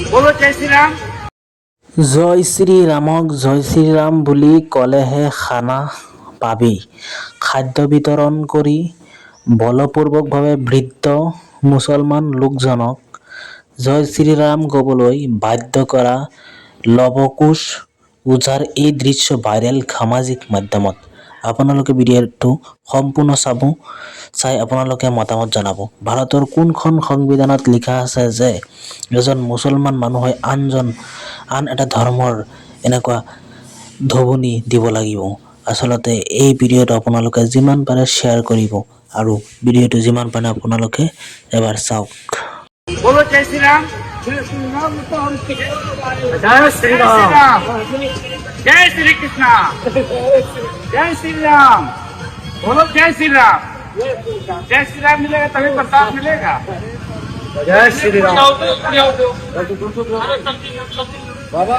बोलो जय श्री राम। জয় শ্ৰীৰামক জয় শ্ৰীৰাম বুলি ক'লেহে খানা পাবি। খাদ্য বিতৰণ কৰি বলপূৰ্বকভাৱে বৃদ্ধ মুছলমান লোকজনক জয় শ্ৰীৰাম ক'বলৈ বাধ্য কৰা লৱকুশ ওঝাৰ এই দৃশ্য ভাইৰেল সামাজিক মাধ্যমত। আপোনালোকে ভিডিঅ'টো সম্পূৰ্ণ চাই আপোনালোকে মতামত জনাব। ভাৰতৰ কোনখন সংবিধানত লিখা আছে যে এজন মুছলমান মানুহে আন এটা ধৰ্মৰ এনেকুৱা ধমনী দিব লাগিব? আচলতে এই ভিডিঅ'টো আপোনালোকে যিমান পাৰে শ্বেয়াৰ কৰিব আৰু ভিডিঅ'টো যিমান পাৰে আপোনালোকে এবাৰ চাওক। बोलो जय श्री राम। जय श्री राम। जय श्री राम। जय श्री कृष्ण। जय श्री राम। बोलो जय श्री राम। जय श्री राम मिलेगा तभी प्रताप मिलेगा। जय श्री राम। बाबा